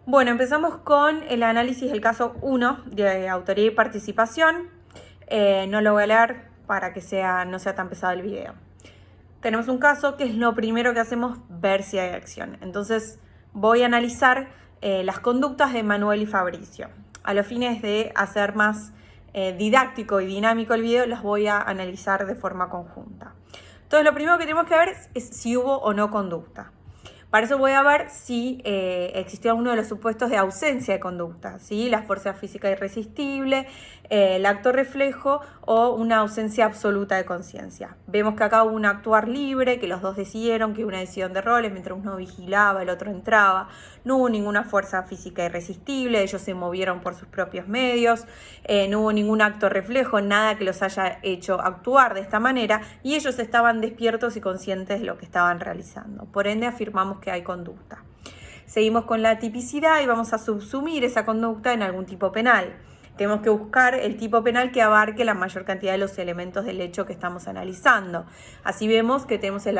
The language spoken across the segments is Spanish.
Bueno, empezamos con el análisis del caso 1 de autoría y participación. No lo voy a leer para que no sea tan pesado el video. Tenemos un caso que es lo primero que hacemos, ver si hay acción. Entonces voy a analizar las conductas de Manuel y Fabricio. A los fines de hacer más didáctico y dinámico el video, los voy a analizar de forma conjunta. Entonces lo primero que tenemos que ver es si hubo o no conducta. Para eso voy a ver si existió alguno de los supuestos de ausencia de conducta, ¿sí? La fuerza física irresistible, el acto reflejo o una ausencia absoluta de conciencia. Vemos que acá hubo un actuar libre, que los dos decidieron, que hubo una decisión de roles, mientras uno vigilaba, el otro entraba. No hubo ninguna fuerza física irresistible, ellos se movieron por sus propios medios, no hubo ningún acto reflejo, nada que los haya hecho actuar de esta manera, y ellos estaban despiertos y conscientes de lo que estaban realizando. Por ende, afirmamos que hay conducta. Seguimos con la tipicidad y vamos a subsumir esa conducta en algún tipo penal. Tenemos que buscar el tipo penal que abarque la mayor cantidad de los elementos del hecho que estamos analizando. Así vemos que tenemos el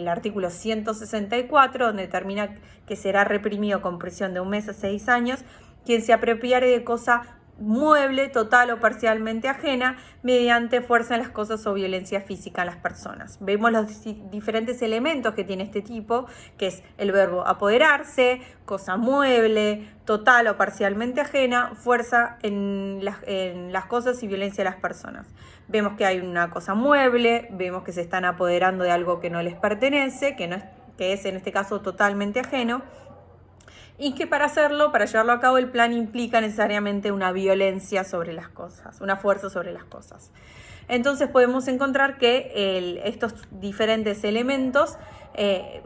artículo 164, donde determina que será reprimido con prisión de 1 mes a 6 años quien se apropiare de cosa mueble, total o parcialmente ajena, mediante fuerza en las cosas o violencia física en las personas. Vemos los diferentes elementos que tiene este tipo, que es el verbo apoderarse, cosa mueble, total o parcialmente ajena, fuerza en las cosas y violencia de las personas. Vemos que hay una cosa mueble, vemos que se están apoderando de algo que no les pertenece, que es en este caso totalmente ajeno, y que para llevarlo a cabo, el plan implica necesariamente una violencia sobre las cosas, una fuerza sobre las cosas. Entonces podemos encontrar que estos diferentes elementos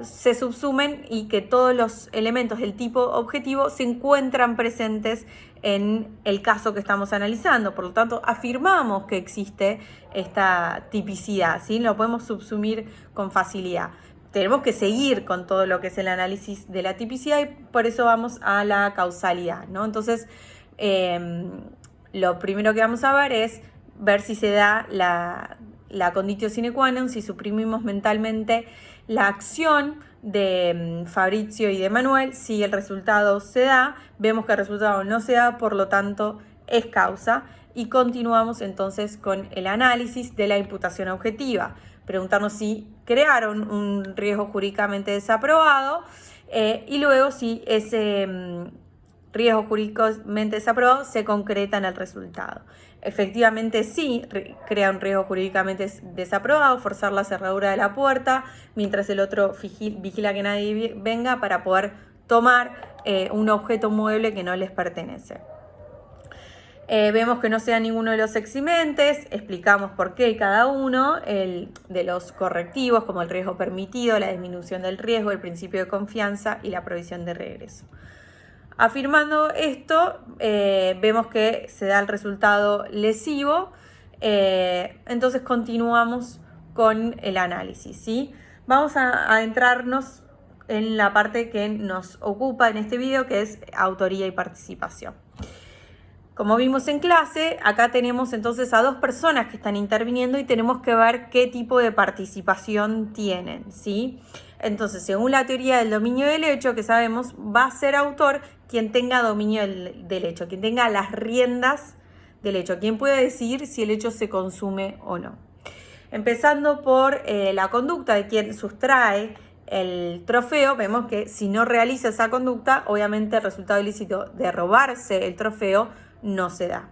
se subsumen y que todos los elementos del tipo objetivo se encuentran presentes en el caso que estamos analizando. Por lo tanto, afirmamos que existe esta tipicidad, ¿sí? Lo podemos subsumir con facilidad. Tenemos que seguir con todo lo que es el análisis de la tipicidad y por eso vamos a la causalidad, ¿no? Entonces, lo primero que vamos a ver es ver si se da la conditio sine qua non, si suprimimos mentalmente la acción de Fabricio y de Manuel. Si el resultado se da, vemos que el resultado no se da, por lo tanto es causa, y continuamos entonces con el análisis de la imputación objetiva. Preguntarnos si crearon un riesgo jurídicamente desaprobado y luego si ese riesgo jurídicamente desaprobado se concreta en el resultado. Efectivamente sí crea un riesgo jurídicamente desaprobado, forzar la cerradura de la puerta mientras el otro vigila que nadie venga para poder tomar un objeto mueble que no les pertenece. Vemos que no sea ninguno de los eximentes, explicamos por qué cada uno, de los correctivos como el riesgo permitido, la disminución del riesgo, el principio de confianza y la provisión de regreso. Afirmando esto, vemos que se da el resultado lesivo, entonces continuamos con el análisis, ¿sí? Vamos a adentrarnos en la parte que nos ocupa en este video, que es autoría y participación. Como vimos en clase, acá tenemos entonces a dos personas que están interviniendo y tenemos que ver qué tipo de participación tienen, ¿sí? Entonces, según la teoría del dominio del hecho, que sabemos, va a ser autor quien tenga dominio del hecho, quien tenga las riendas del hecho, quien pueda decidir si el hecho se consume o no. Empezando por la conducta de quien sustrae el trofeo, vemos que si no realiza esa conducta, obviamente el resultado ilícito de robarse el trofeo no se da.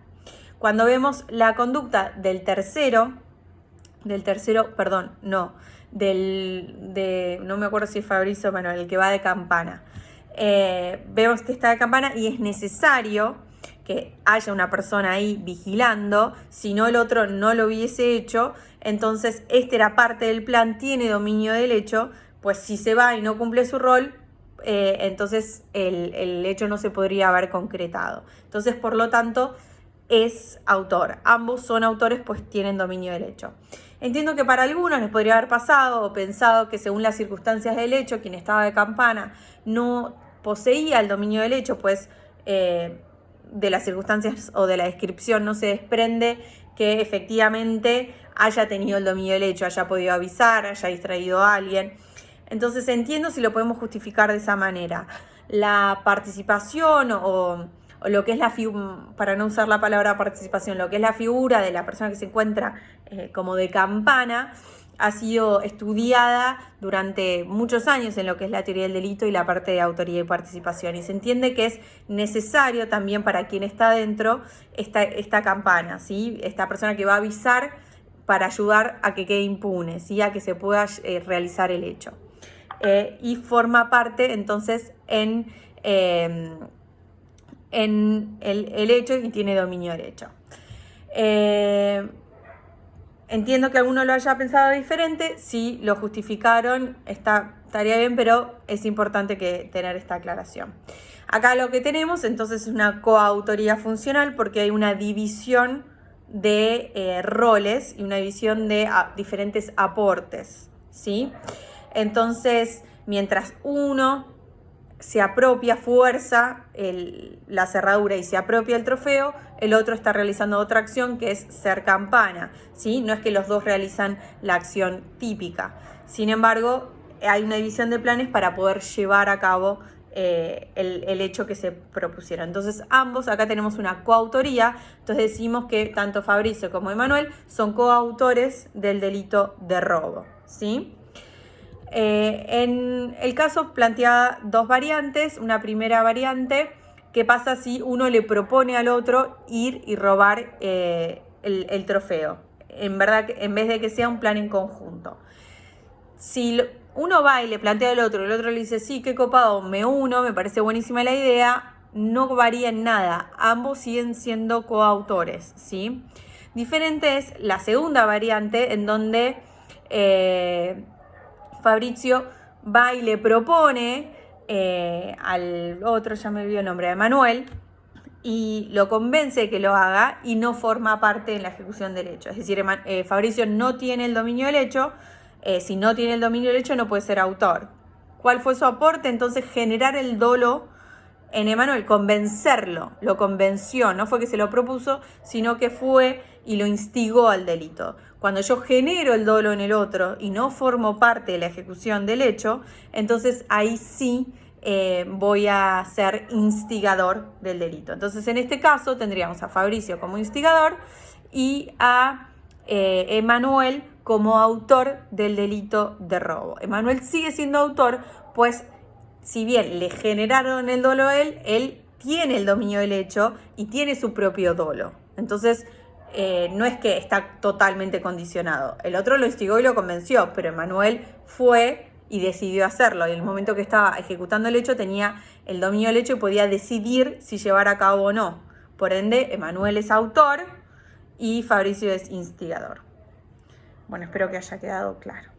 Cuando vemos la conducta del tercero, no me acuerdo si es Fabricio o Manuel, el que va de campana. Vemos que está de campana y es necesario que haya una persona ahí vigilando, si no el otro no lo hubiese hecho, entonces este era parte del plan, tiene dominio del hecho, pues si se va y no cumple su rol, entonces el hecho no se podría haber concretado. Entonces, por lo tanto, es autor. Ambos son autores, pues tienen dominio del hecho. Entiendo que para algunos les podría haber pasado o pensado que según las circunstancias del hecho, quien estaba de campana no poseía el dominio del hecho, pues de las circunstancias o de la descripción no se desprende que efectivamente haya tenido el dominio del hecho, haya podido avisar, haya distraído a alguien. Entonces entiendo si lo podemos justificar de esa manera. la participación o lo que es para no usar la palabra participación, lo que es la figura de la persona que se encuentra como de campana, ha sido estudiada durante muchos años en lo que es la teoría del delito y la parte de autoría y participación. Y se entiende que es necesario también para quien está dentro esta campana, ¿sí? Esta persona que va a avisar para ayudar a que quede impune, ¿sí? A que se pueda realizar el hecho. Y forma parte entonces en el hecho y tiene dominio del hecho. Entiendo que alguno lo haya pensado diferente, si lo justificaron estaría bien, pero es importante tener esta aclaración. Acá lo que tenemos entonces es una coautoría funcional porque hay una división de roles y una división de diferentes aportes, ¿sí? Entonces, mientras uno se apropia, fuerza la cerradura y se apropia el trofeo, el otro está realizando otra acción que es ser campana, ¿sí? No es que los dos realizan la acción típica. Sin embargo, hay una división de planes para poder llevar a cabo el hecho que se propusieron. Entonces, ambos, acá tenemos una coautoría, entonces decimos que tanto Fabricio como Emanuel son coautores del delito de robo, ¿sí? En el caso plantea dos variantes. Una primera variante, ¿qué pasa si uno le propone al otro ir y robar el trofeo? En vez de que sea un plan en conjunto. Si uno va y le plantea al otro, el otro le dice, sí, qué copado, me uno, me parece buenísima la idea, no varía en nada. Ambos siguen siendo coautores, ¿sí? Diferente es la segunda variante, en donde Fabricio va y le propone al otro, ya me olvidó el nombre, a Emanuel, y lo convence de que lo haga y no forma parte de la ejecución del hecho. Es decir, Fabricio no tiene el dominio del hecho. Si no tiene el dominio del hecho, no puede ser autor. ¿Cuál fue su aporte? Entonces, generar el dolo en Emanuel, convencerlo, lo convenció, no fue que se lo propuso, sino que fue y lo instigó al delito. Cuando yo genero el dolo en el otro y no formo parte de la ejecución del hecho, entonces ahí sí voy a ser instigador del delito. Entonces, en este caso tendríamos a Fabricio como instigador y a Emanuel como autor del delito de robo. Emanuel sigue siendo autor, pues si bien le generaron el dolo a él tiene el dominio del hecho y tiene su propio dolo. Entonces, no es que está totalmente condicionado. El otro lo instigó y lo convenció, pero Emanuel fue y decidió hacerlo. Y en el momento que estaba ejecutando el hecho tenía el dominio del hecho y podía decidir si llevar a cabo o no. Por ende, Emanuel es autor y Fabricio es instigador. Bueno, espero que haya quedado claro.